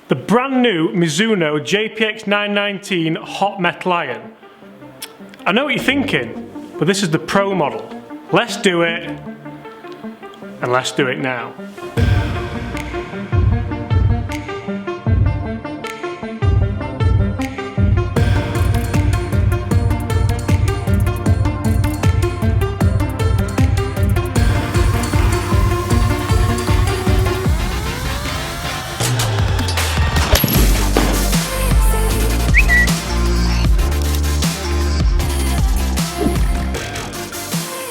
The brand new Mizuno JPX-919 hot metal iron. I know what you're thinking, but this is the Pro model. Let's do it, and let's do it now.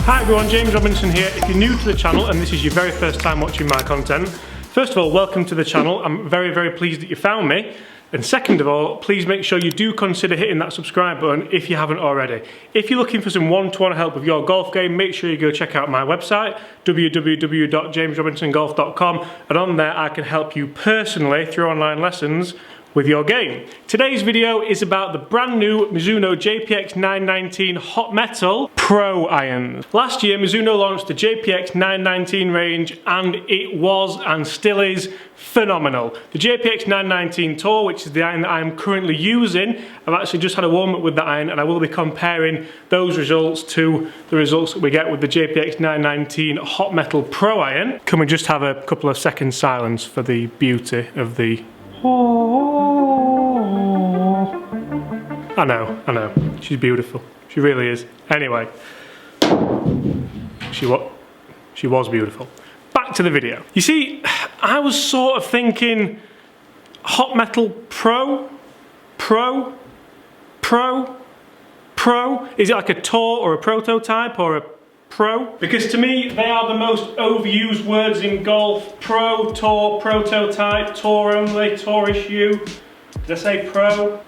Hi everyone, James Robinson here. If you're new to the channel and this is your very first time watching my content, first of all, welcome to the channel. I'm very pleased that you found me. And second of all, please make sure you do consider hitting that subscribe button if you haven't already. If you're looking for some one-to-one help with your golf game, make sure you go check out my website, www.jamesrobinsongolf.com, and on there I can help you personally through online lessons with your game. Today's video is about the brand new Mizuno JPX-919 Hot Metal Pro irons. Last year Mizuno launched the JPX-919 range and it was and still is phenomenal. The JPX-919 Tour, which is the iron that I'm currently using, I've actually just had a warm up with that iron and I will be comparing those results to the results that we get with the JPX-919 Hot Metal Pro iron. Can we just have a couple of seconds silence for the beauty of the... I know, she's beautiful, she really is. Anyway, she was beautiful. Back to the video. You see, I was sort of thinking Hot Metal Pro? Is it like a Tour or a prototype or a Pro? Because to me, they are the most overused words in golf. Pro, Tour, prototype, Tour only, Tour issue. Did I say Pro?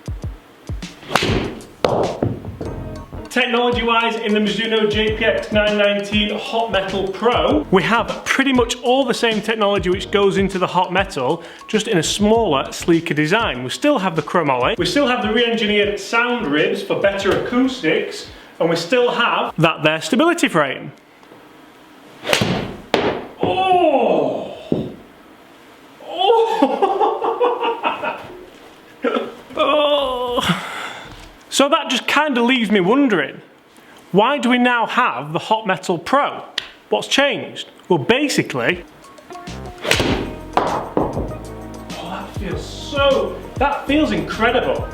Technology-wise, in the Mizuno JPX-919 Hot Metal Pro, we have pretty much all the same technology which goes into the hot metal, just in a smaller, sleeker design. We still have the chromoly, we still have the re-engineered sound ribs for better acoustics, and we still have that there stability frame. Oh! Oh! So that just kind of leaves me wondering, why do we now have the Hot Metal Pro? What's changed? Well, basically, that feels incredible.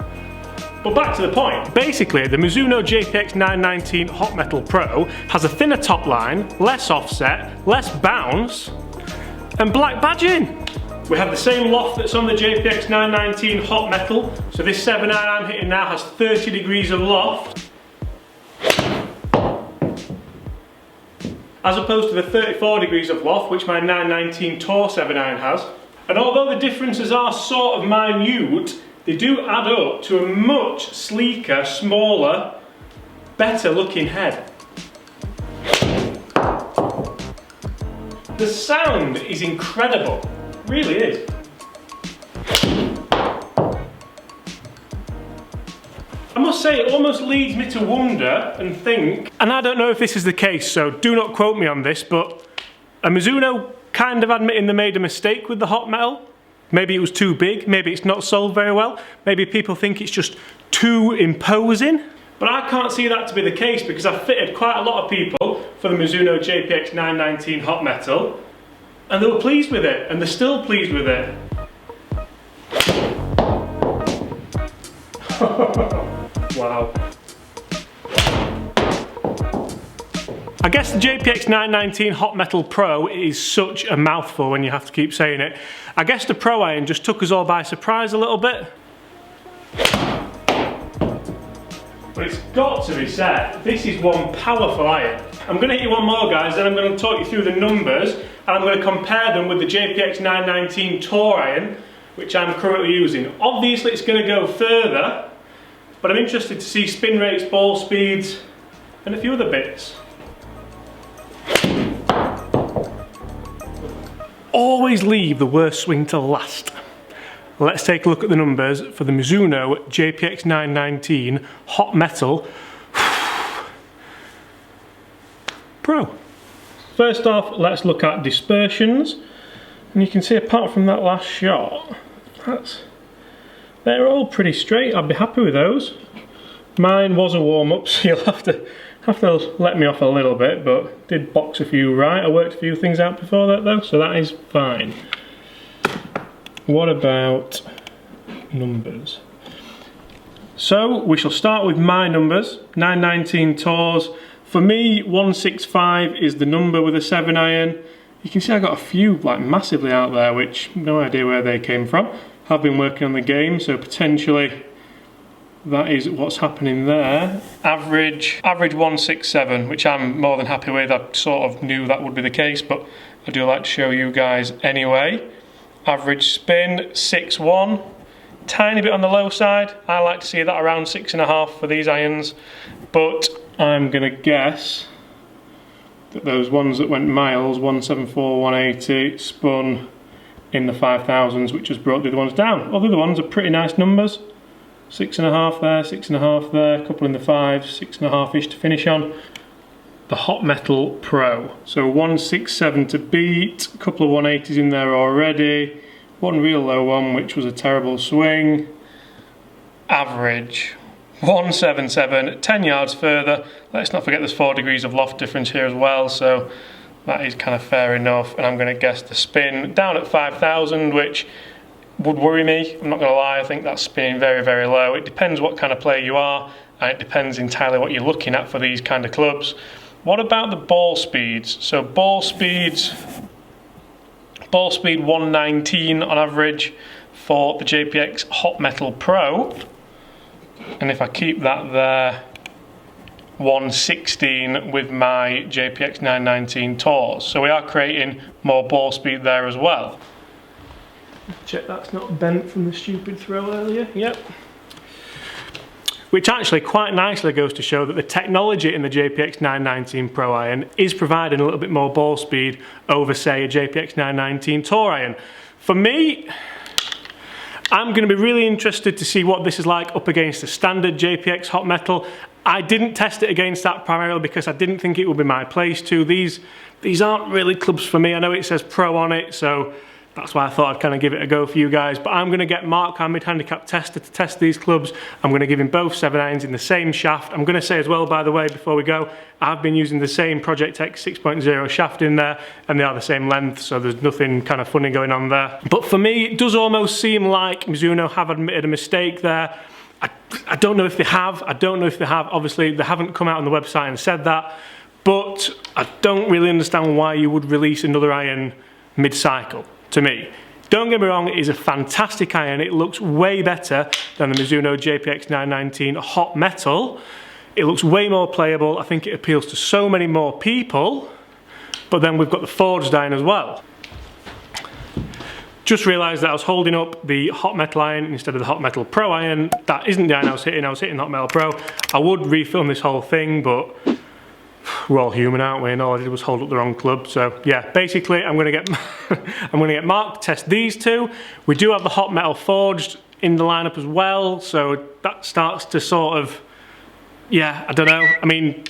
But back to the point. Basically, the Mizuno JPX-919 Hot Metal Pro has a thinner top line, less offset, less bounce, and black badging. We have the same loft that's on the JPX-919 Hot Metal. So this 7 iron I'm hitting now has 30 degrees of loft, as opposed to the 34 degrees of loft which my 919 Tour 7 iron has. And although the differences are sort of minute, they do add up to a much sleeker, smaller, better looking head. The sound is incredible, it really is. I must say, it almost leads me to wonder and think, and I don't know if this is the case, so do not quote me on this, but are Mizuno kind of admitting they made a mistake with the hot metal? Maybe it was too big, maybe it's not sold very well, maybe people think it's just too imposing. But I can't see that to be the case because I've fitted quite a lot of people for the Mizuno JPX-919 Hot Metal and they were pleased with it, and they're still pleased with it. Wow. I guess the JPX-919 Hot Metal Pro is such a mouthful when you have to keep saying it. I guess the Pro iron just took us all by surprise a little bit. But it's got to be said, this is one powerful iron. I'm going to hit you one more, guys, then I'm going to talk you through the numbers and I'm going to compare them with the JPX-919 Tour iron, which I'm currently using. Obviously it's going to go further, but I'm interested to see spin rates, ball speeds, and a few other bits. Always leave the worst swing till last. Let's take a look at the numbers for the Mizuno JPX-919 Hot Metal Pro. First off, let's look at dispersions. And you can see apart from that last shot, They're all pretty straight. I'd be happy with those. Mine was a warm-up, so you'll have to let me off a little bit, but did box a few right. I worked a few things out before that though, so that is fine. What about numbers? So we shall start with my numbers. 919 tours. For me, 165 is the number with a 7 iron. You can see I got a few like massively out there, which no idea where they came from. Have been working on the game, so potentially that is what's happening there. Average 167, which I'm more than happy with. I sort of knew that would be the case, but I do like to show you guys anyway. Average spin 6.1, tiny bit on the low side. I like to see that around 6.5 for these irons, but I'm gonna guess that those ones that went miles, 174, 180, spun in the 5,000s, which has brought the other ones down. All the other ones are pretty nice numbers. 6.5 there, 6.5 there, a couple in the 5s, 6.5-ish to finish on. The Hot Metal Pro. So 167 to beat, a couple of 180s in there already, one real low one which was a terrible swing. Average 177, 10 yards further. Let's not forget there's 4 degrees of loft difference here as well, so that is kind of fair enough. And I'm going to guess the spin down at 5,000, which would worry me. I'm not going to lie, I think that's spinning very, very low. It depends what kind of player you are, and it depends entirely what you're looking at for these kind of clubs. What about the ball speeds? So ball speed 119 on average for the JPX Hot Metal Pro. And if I keep that there, 116 with my JPX-919 tours. So we are creating more ball speed there as well. Check that's not bent from the stupid throw earlier. Yep. Which actually quite nicely goes to show that the technology in the JPX-919 Pro iron is providing a little bit more ball speed over, say, a JPX-919 Tour iron. For me, I'm going to be really interested to see what this is like up against the standard JPX Hot Metal. I didn't test it against that primarily because I didn't think it would be my place to. These aren't really clubs for me. I know it says Pro on it, so that's why I thought I'd kind of give it a go for you guys. But I'm going to get Mark, our mid-handicap tester, to test these clubs. I'm going to give him both 7 irons in the same shaft. I'm going to say as well, by the way, before we go, I've been using the same Project X 6.0 shaft in there, and they are the same length, so there's nothing kind of funny going on there. But for me, it does almost seem like Mizuno have admitted a mistake there. I don't know if they have. I don't know if they have. Obviously, they haven't come out on the website and said that. But I don't really understand why you would release another iron mid-cycle. To me, don't get me wrong, it is a fantastic iron. It looks way better than the Mizuno JPX-919 Hot Metal. It looks way more playable. I think it appeals to so many more people. But then we've got the forged iron as well. Just realised that I was holding up the Hot Metal iron instead of the Hot Metal Pro iron. That isn't the iron I was hitting Hot Metal Pro. I would refilm this whole thing, but we're all human, aren't we? And all I did was hold up the wrong club. So yeah, basically I'm gonna get Mark to test these two. We do have the Hot Metal forged in the lineup as well, so that starts to sort of, yeah, I don't know. I mean,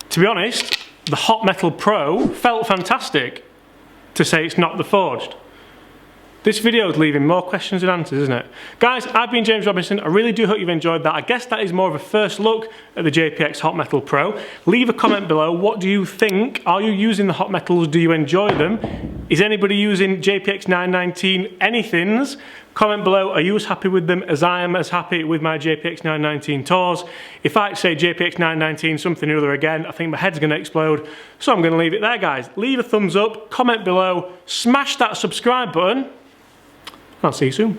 to be honest, the Hot Metal Pro felt fantastic, to say it's not the forged. This video is leaving more questions than answers, isn't it? Guys, I've been James Robinson. I really do hope you've enjoyed that. I guess that is more of a first look at the JPX Hot Metal Pro. Leave a comment below. What do you think? Are you using the Hot Metals? Do you enjoy them? Is anybody using JPX-919 anythings? Comment below. Are you as happy with them as I am as happy with my JPX-919 tours? If I say JPX-919 something or other again, I think my head's going to explode. So I'm going to leave it there, guys. Leave a thumbs up, comment below, smash that subscribe button. I'll see you soon.